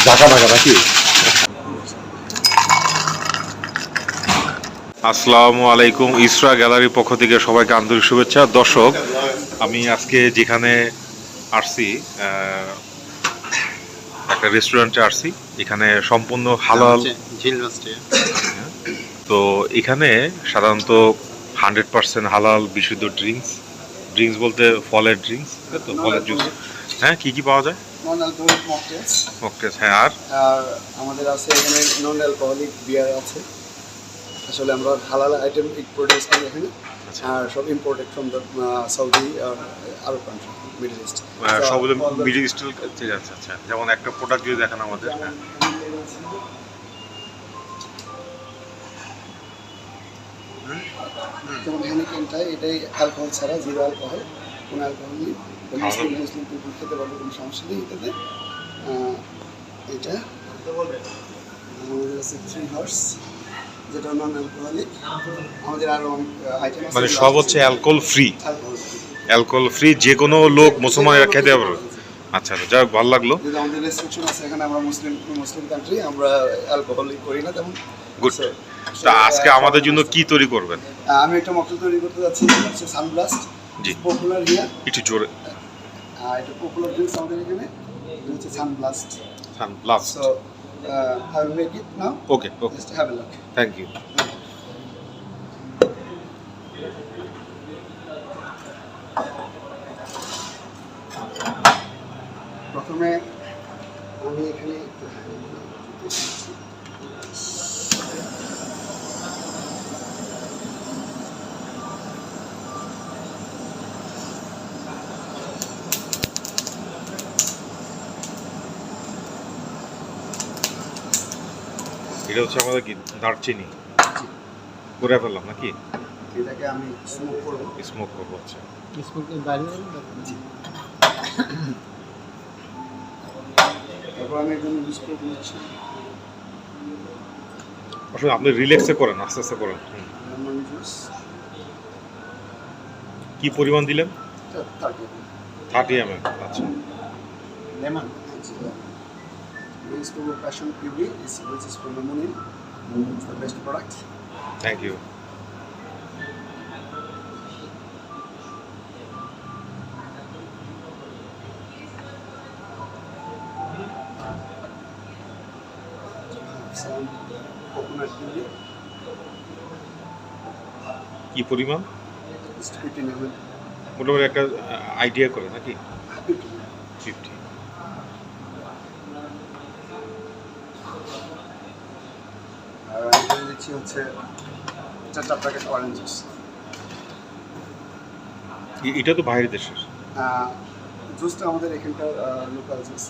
ঢাকা ঢাকা নাকি? আসসালামু আলাইকুম, ইসরা গ্যালারির পক্ষ থেকে সবাইকে আন্তরিক শুভেচ্ছা। দর্শক, আমি আজকে যেখানে আসছি একটা রেস্টুরেন্টে আসছি, এখানে সম্পূর্ণ হালাল। তো এখানে সাধারণত 100% হালাল বিশুদ্ধ ড্রিঙ্কস বলতে ফলের ড্রিঙ্কস, তো ফলের জুস। হ্যাঁ, কি কি পাওয়া যায়? Non alcoholic mocktails. মকটেলস, হ্যাঁ। আর আমাদের আছে এখানে নন অ্যালকোহলিক বিয়ার আছে। আসলে আমরা হালাল আইটেম প্রোডিউস করি এখানে, আর সব ইম্পোর্টেড ফ্রম দ্য সৌদি আর আরব কান্ট্রি, মিডল ইস্ট। সবগুলো মিডল ইস্টের থেকে আছে। আচ্ছা, যেমন একটা প্রোডাক্ট যদি দেখান আমাদের। যেমন হেনিকেনটা, এটাই অ্যালকোহল ছাড়া, জিরো অ্যালকোহল, কোনো অ্যালকোহল নেই। মুসলিম পিপুল খেতে পারবে, কোনো সমস্যা নেই এটাতে। এটা আমাদের আছে 3 হর্স, যেটা নন অ্যালকোহলিক। আমাদের আরও আইটেম আছে, মানে সব হচ্ছে অ্যালকোহল ফ্রি। অ্যালকোহল ফ্রি, যে কোনো লোক মুসলমানেরা খেতে পারবে। আচ্ছা, যাক, ভালো লাগলো। যদি আমাদের রেস্ট্রিকশন আছে এখানে, আমরা মুসলিম কান্ট্রি, আমরা অ্যালকোহলিক করি না তেমন। গুড। তা আজকে আমাদের জন্য কি তৈরি করবেন? আমি একটা মকটেল তৈরি করতে যাচ্ছি, হচ্ছে সানব্লাস্ট। জি, পপুলার হিয়ার। একটু জোরে। এটা পপুলার ড্রিঙ্কস আমাদের এখানে, এটা হচ্ছে sunblast. Sunblast. So I will make it now. Okay. Just have a look. Thank you. প্রথমে আমি এখানে এটা হচ্ছে আমাদের কি দারচিনি করে ফেললাম নাকি? এটাকে আমি স্মোক করবো। আচ্ছা, তারপর আমি এখানে ইউজ করবো হচ্ছে আসলে আপনি রিল্যাক্সে করেন, আস্তে আস্তে করেন। Lemon juice. কি পরিমাণ দিলেন? 30 ml। আচ্ছা, লেমন। ইউজ করবো passion kiwi, which is from Lemonade. It's the best product. Thank you. Some coconut kiwi. কি পরিমাণ? Just 15 ml. মোটামুটি একটা আইডিয়া করে নাকি? 50. আর এখানে দিচ্ছি হচ্ছে 4টা প্যাকেট অরেঞ্জ জুস। এটা তো বাইরের দেশের। জুসটা আমাদের এখানকার লোকাল জুস।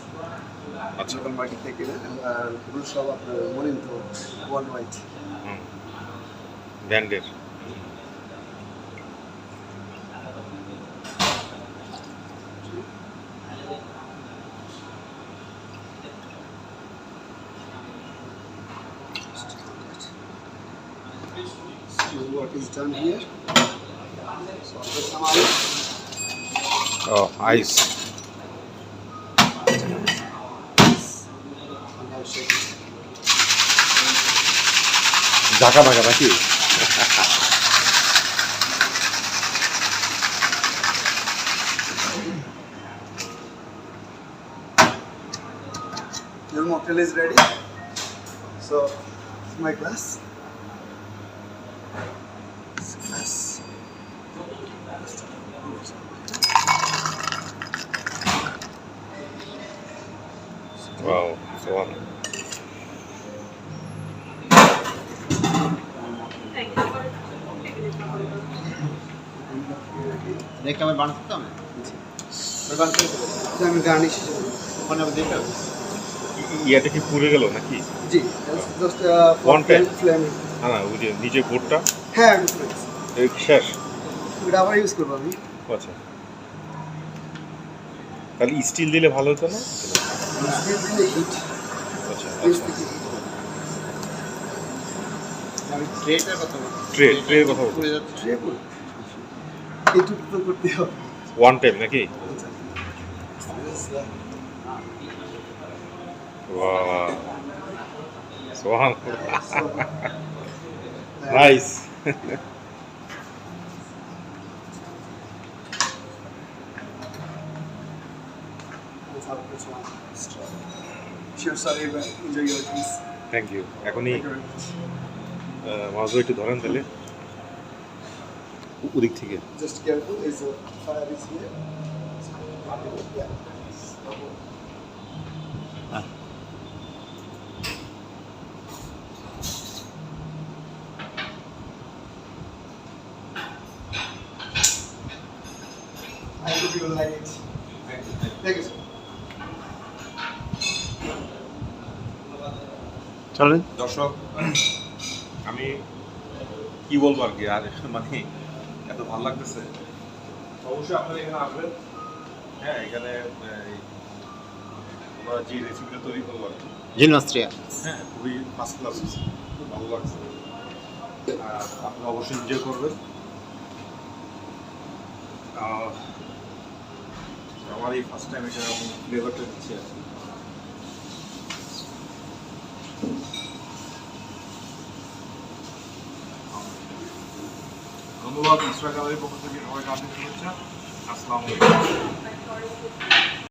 আচ্ছা, লোকাল মার্কেট থেকে না, আর এগুলো সব আপনার মনিন্দ ওয়ান হোয়াইট। ব্র্যান্ডের। What is done here? So I'll put some ice. Ice. And I'll shake it. ঢাকা ঢাকা নাকি? Your mocktail is ready. So my glass. Wow, so on. দেখে আমার বানাতে হবে। আমি গার্নিশ ওখানে আমি দেখে ইয়াটা কি পুড়ে গেল নাকি? জি, জাস্ট One time? ফ্লেম। হ্যাঁ, ওই যে নিচে বোর্ডটা হ্যাঁ, এই শেষ। এটা আবার ইউজ করবো আমি। আচ্ছা, তাহলে স্টিল দিলে ভালো হতো না? হিট। আচ্ছা, আমি ট্রেটার কথা বলছি। ট্রে কথা বলছি। পুড়ে যাচ্ছে। ট্রে করবো। এইটুকু তো করতে হবে। ওয়ান টাইম নাকি? Wow. Subhanallah. Nice. That's how this one. Sure, sorry, but enjoy your drinks. Thank you. এখনই Thank you very much. মাছগুলো একটু ধরেন তাহলে ওদিক থেকে। Just careful, is the fire is here. Yeah. I hope you will like it. Thank you, sir. চলেন। দর্শক, আমি কি বলবো আর কি, আর মানে এত ভালো লাগতেছে। অবশ্যই আপনারা এখানে আসবেন। হ্যাঁ, এখানে আমরা যে রেসিপিটা তৈরি করবো আর কি, জিমনাস্ট্রিয়া। হ্যাঁ, খুবই ফার্স্ট ক্লাস, খুব ভালো লাগছে। আর আপনারা অবশ্যই এনজয় করবেন। আমার এই ফার্স্ট টাইম এখানে আমি ফ্লেভারটা দিচ্ছি আর কি। ধন্যবাদ। ইনস্টাগ্রামের পক্ষ থেকে সবাইকে আন্তরিক শুভেচ্ছা। আসসালামু আলাইকুম।